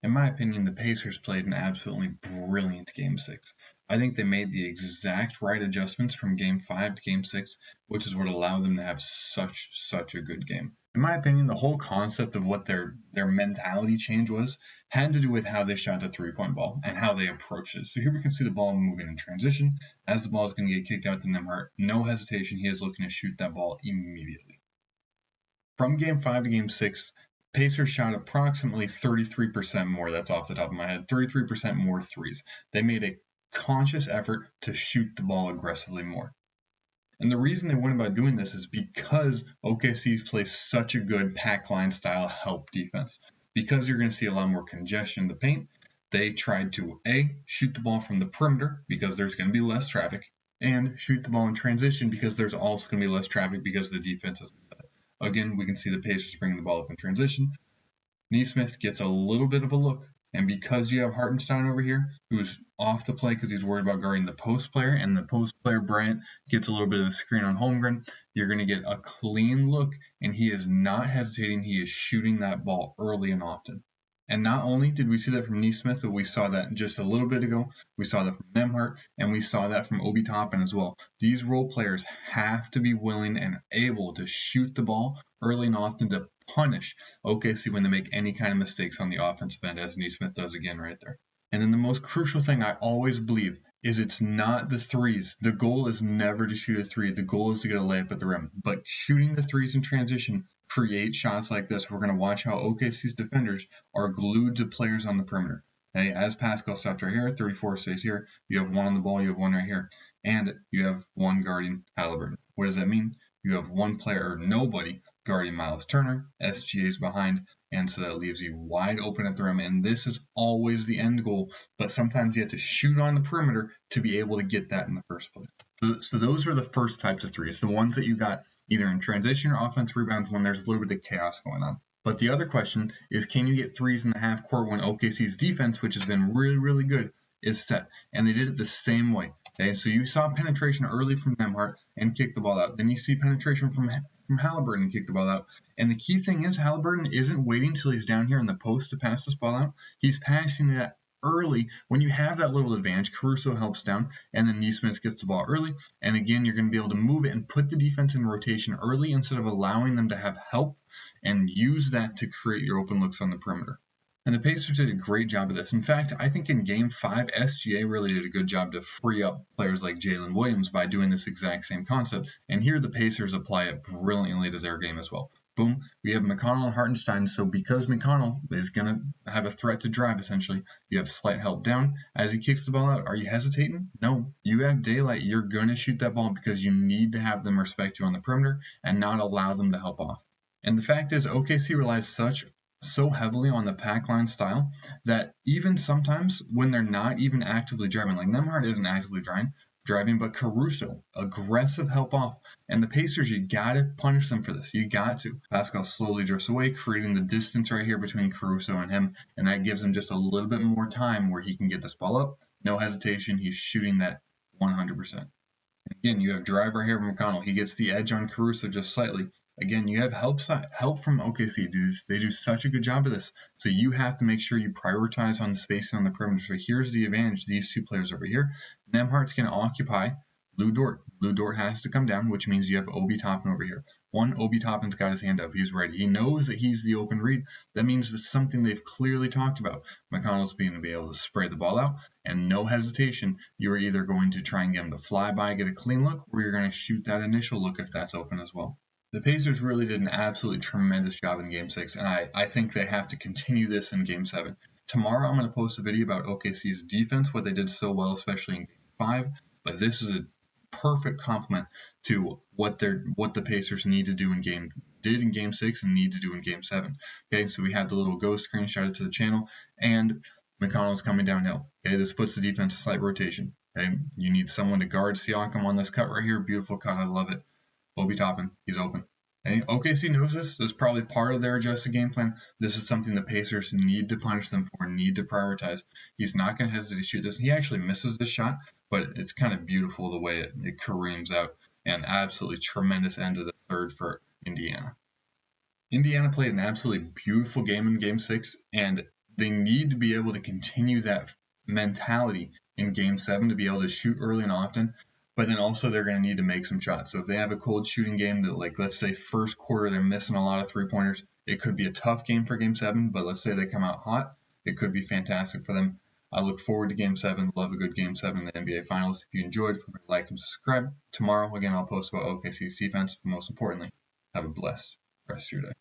In my opinion, the Pacers played an absolutely brilliant Game 6. I think they made the exact right adjustments from Game 5 to Game 6, which is what allowed them to have such a good game. In my opinion, the whole concept of what their mentality change was had to do with how they shot the three-point ball and how they approached it. So here we can see the ball moving in transition. As the ball is going to get kicked out to Nembhard, no hesitation, he is looking to shoot that ball immediately. From Game 5 to Game 6, Pacers shot approximately 33% more, that's off the top of my head, 33% more threes. They made a conscious effort to shoot the ball aggressively more. And the reason they went about doing this is because OKC plays such a good pack line style help defense. Because you're going to see a lot more congestion in the paint, they tried to shoot the ball from the perimeter because there's going to be less traffic, and shoot the ball in transition because there's also going to be less traffic because the defense is set. Again, we can see the Pacers bringing the ball up in transition. Nesmith gets a little bit of a look, and because you have Hartenstein over here, who's off the play because he's worried about guarding the post player, and the post player, Bryant, gets a little bit of a screen on Holmgren, you're going to get a clean look, and he is not hesitating. He is shooting that ball early and often. And not only did we see that from Nesmith, but we saw that just a little bit ago. We saw that from Nembhard, and we saw that from Obi Toppin as well. These role players have to be willing and able to shoot the ball early and often to punish OKC when they make any kind of mistakes on the offensive end, as Nesmith does again right there. And then the most crucial thing I always believe is it's not the threes. The goal is never to shoot a three. The goal is to get a layup at the rim. But shooting the threes in transition create shots like this. We're going to watch how OKC's defenders are glued to players on the perimeter. Okay, as Pascal stopped right here, 34 stays here. You have one on the ball, you have one right here, and you have one guarding Haliburton. What does that mean? You have one player or nobody guarding Miles Turner. SGA's behind, and so that leaves you wide open at the rim. And this is always the end goal, but sometimes you have to shoot on the perimeter to be able to get that in the first place. So those are the first types of threes, the ones that you got either in transition or offensive rebounds when there's a little bit of chaos going on. But the other question is, can you get threes in the half court when OKC's defense, which has been really good, is set? And they did it the same way. Okay, so you saw penetration early from Nembhard and kick the ball out. Then you see penetration from Haliburton and kick the ball out. And the key thing is Haliburton isn't waiting till he's down here in the post to pass this ball out. He's passing it early. When you have that little advantage, Caruso helps down, and then Nesmith gets the ball early. And again, you're going to be able to move it and put the defense in rotation early instead of allowing them to have help, and use that to create your open looks on the perimeter. And the Pacers did a great job of this. In fact, I think in Game 5, SGA really did a good job to free up players like Jalen Williams by doing this exact same concept. And here the Pacers apply it brilliantly to their game as well. Boom, we have McConnell and Hartenstein. So because McConnell is going to have a threat to drive, essentially, you have slight help down. As he kicks the ball out, are you hesitating? No. You have daylight. You're going to shoot that ball because you need to have them respect you on the perimeter and not allow them to help off. And the fact is, OKC relies so heavily on the pack line style that even sometimes when they're not even actively driving, like Nembhard isn't actively driving, but Caruso, aggressive help off. And the Pacers, you got to punish them for this. You got to. Pascal slowly drifts away, creating the distance right here between Caruso and him, and that gives him just a little bit more time where he can get this ball up. No hesitation. He's shooting that 100%. Again, you have driver here from McConnell. He gets the edge on Caruso just slightly. Again, you have help from OKC. They do such a good job of this. So you have to make sure you prioritize on the spacing on the perimeter. So here's the advantage. These two players over here. Nembhard's going to occupy Lou Dort. Lou Dort has to come down, which means you have Obi Toppin over here. Obi Toppin's got his hand up. He's ready. He knows that he's the open read. That means that's something they've clearly talked about. McConnell's being to be able to spray the ball out, and no hesitation. You're either going to try and get him to fly by, get a clean look, or you're going to shoot that initial look if that's open as well. The Pacers really did an absolutely tremendous job in Game 6, and I think they have to continue this in Game 7. Tomorrow I'm going to post a video about OKC's defense, what they did so well, especially in Game 5, but this is a perfect complement to what the Pacers need to do in Game 6 and need to do in Game 7. Okay, so we have the little ghost screen, shout out to the channel, and McConnell's coming downhill. Okay, this puts the defense in slight rotation. Okay, you need someone to guard Siakam on this cut right here. Beautiful cut, I love it. Obi Toppin, he's open. Okay, OKC knows this. This is probably part of their adjusted game plan. This is something the Pacers need to punish them for, need to prioritize. He's not going to hesitate to shoot this. He actually misses this shot, but it's kind of beautiful the way it careens out. And absolutely tremendous end of the third for Indiana. Indiana played an absolutely beautiful game in Game 6, and they need to be able to continue that mentality in Game 7 to be able to shoot early and often. But then also they're going to need to make some shots. So if they have a cold shooting game that, like, let's say first quarter they're missing a lot of 3-pointers, it could be a tough game for Game 7. But let's say they come out hot, it could be fantastic for them. I look forward to Game 7. Love a good Game 7 in the NBA Finals. If you enjoyed, feel free to like and subscribe. Tomorrow, again, I'll post about OKC's defense. But most importantly, have a blessed rest of your day.